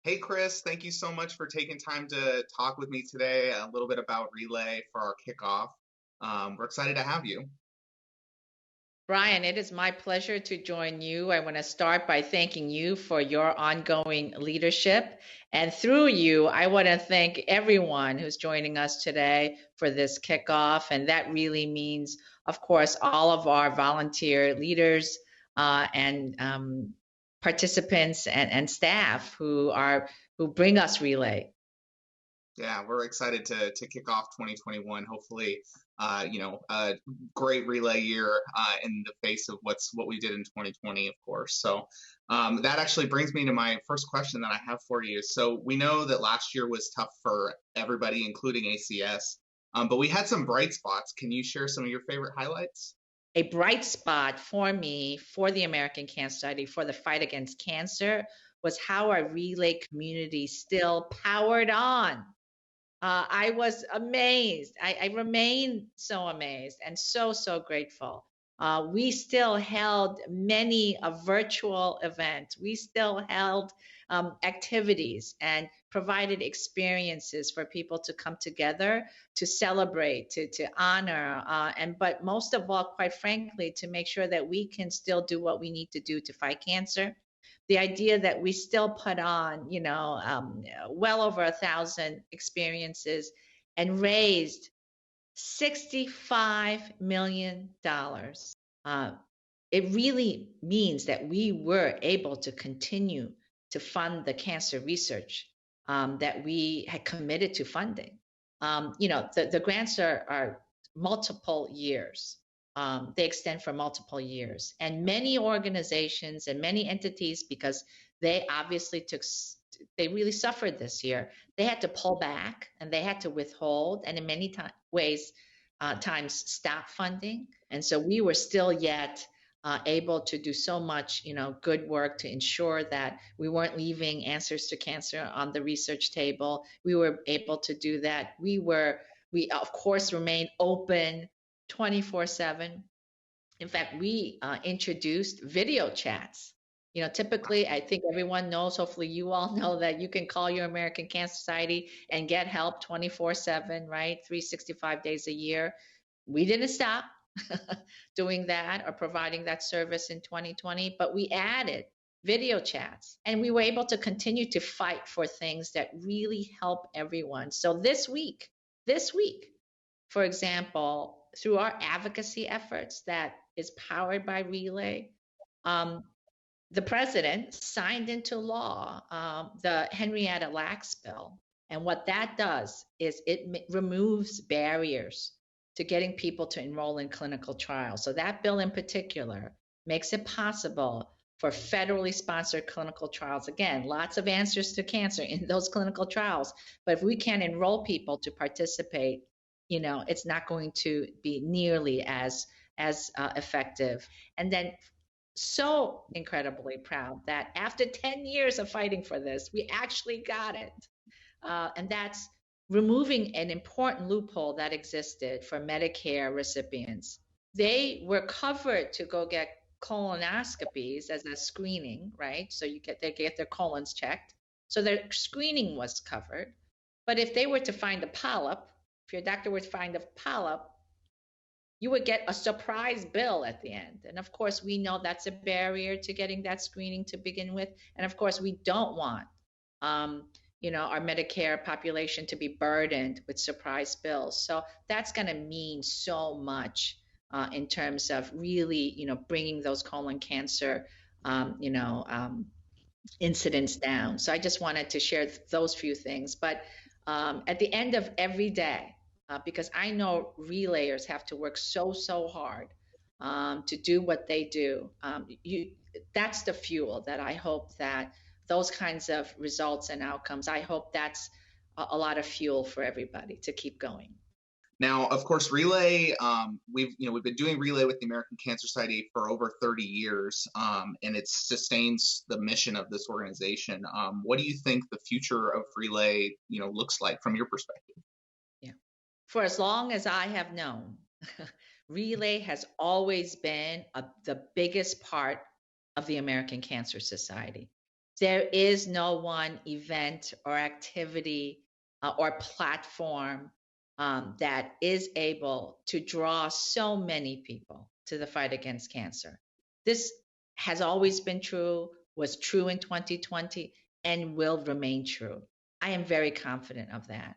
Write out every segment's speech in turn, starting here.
Hey, Kris, thank you so much for taking time to talk with me today. A little bit about Relay for our kickoff. We're excited to have you. Brian, it is my pleasure to join you. I want to start by thanking you for your ongoing leadership. And through you, I want to thank everyone who's joining us today for this kickoff. And that really means, of course, all of our volunteer leaders and participants and staff who bring us Relay. Yeah, we're excited to kick off 2021. Hopefully, a great relay year in the face of what we did in 2020, of course. So that actually brings me to my first question that I have for you. So we know that last year was tough for everybody, including ACS, but we had some bright spots. Can you share some of your favorite highlights? A bright spot for me, for the American Cancer Society, for the fight against cancer, was how our relay community still powered on. I was amazed. I remain so amazed and so grateful. We still held many a virtual event. We still held activities and provided experiences for people to come together to celebrate, to honor, and but most of all, quite frankly, to make sure that we can still do what we need to do to fight cancer. The idea that we still put on, well over 1,000 experiences and raised $65 million. Uh, it really means that we were able to continue to fund the cancer research that we had committed to funding. The grants are multiple years. They extend for multiple years. And many organizations and many entities, because they obviously they really suffered this year. They had to pull back and they had to withhold, and in many ways, times stop funding. And so we were still yet able to do so much, good work to ensure that we weren't leaving answers to cancer on the research table. We were able to do that. We of course remained open 24/7. In fact, we introduced video chats. Typically, I think everyone knows, hopefully you all know that you can call your American Cancer Society and get help 24/7, right? 365 days a year. We didn't stop doing that or providing that service in 2020, but we added video chats and we were able to continue to fight for things that really help everyone. So this week, for example, through our advocacy efforts that is powered by Relay, um, the president signed into law the Henrietta Lacks bill. And what that does is it removes barriers to getting people to enroll in clinical trials. So that bill in particular makes it possible for federally sponsored clinical trials. Again, lots of answers to cancer in those clinical trials. But if we can't enroll people to participate, it's not going to be nearly as effective. And then so incredibly proud that after 10 years of fighting for this, we actually got it. And that's removing an important loophole that existed for Medicare recipients. They were covered to go get colonoscopies as a screening, right? So they get their colons checked. So their screening was covered. But if they were to find a polyp, if your doctor were to find a polyp, you would get a surprise bill at the end. And of course, we know that's a barrier to getting that screening to begin with. And of course, we don't want, our Medicare population to be burdened with surprise bills. So that's going to mean so much in terms of really, bringing those colon cancer, incidents down. So I just wanted to share those few things. But at the end of every day, because I know relayers have to work so hard to do what they do. That's the fuel that I hope that those kinds of results and outcomes, I hope that's a lot of fuel for everybody to keep going. Now, of course, Relay, we've been doing Relay with the American Cancer Society for over 30 years, and it sustains the mission of this organization. What do you think the future of Relay, looks like from your perspective? Yeah. For as long as I have known, Relay has always been the biggest part of the American Cancer Society. There is no one event or activity or platform that is able to draw so many people to the fight against cancer. This has always been true, was true in 2020, and will remain true. I am very confident of that.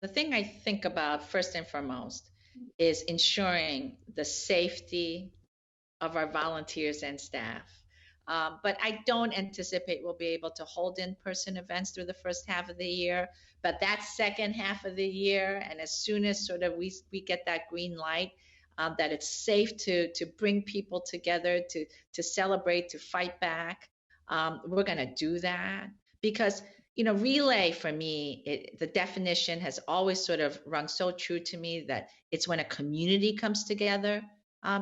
The thing I think about first and foremost is ensuring the safety of our volunteers and staff. But I don't anticipate we'll be able to hold in-person events through the first half of the year. But that second half of the year, and as soon as sort of we get that green light, that it's safe to bring people together to celebrate, to fight back, we're going to do that. Because relay for me, the definition has always sort of rung so true to me that it's when a community comes together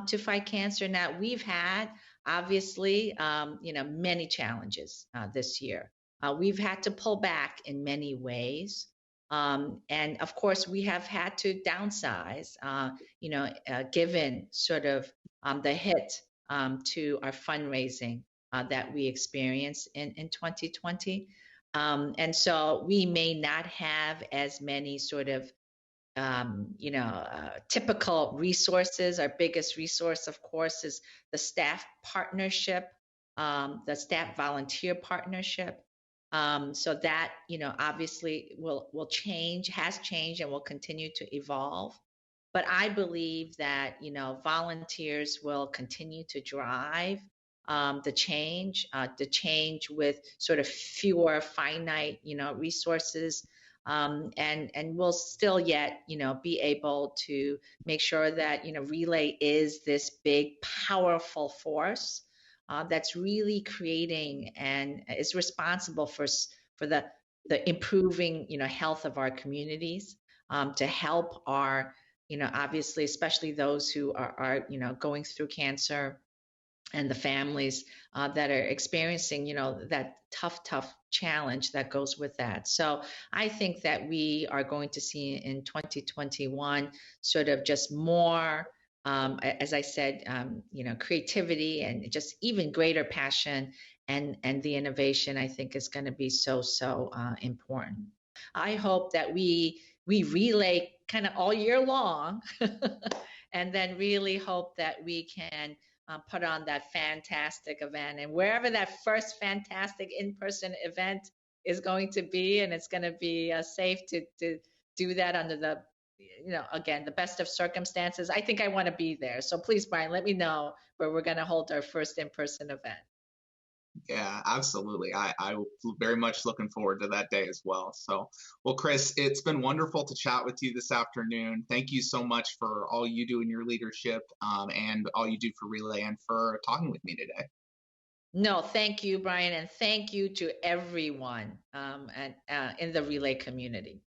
to fight cancer. Now, we've had, obviously, many challenges this year. We've had to pull back in many ways. And of course, we have had to downsize, given sort of the hit to our fundraising that we experienced in 2020. And so we may not have as many sort of typical resources. Our biggest resource, of course, is the staff partnership, the staff volunteer partnership. So that, obviously will change, has changed, and will continue to evolve. But I believe that, volunteers will continue to drive the change with sort of fewer finite, resources. And we'll still yet, be able to make sure that, Relay is this big, powerful force that's really creating and is responsible for the improving, health of our communities, to help our, obviously, especially those who are going through cancer, and the families that are experiencing, that tough challenge that goes with that. So I think that we are going to see in 2021 sort of just more, as I said, creativity and just even greater passion, and the innovation, I think, is going to be so important. I hope that we relay kind of all year long, and then really hope that we can put on that fantastic event. And wherever that first fantastic in-person event is going to be, and it's going to be safe to do that under the, again, the best of circumstances, I think I want to be there. So please, Brian, let me know where we're going to hold our first in-person event. Yeah, absolutely. I very much looking forward to that day as well. So, well, Kris, it's been wonderful to chat with you this afternoon. Thank you so much for all you do in your leadership, and all you do for Relay, and for talking with me today. No, thank you, Brian, and thank you to everyone in the Relay community.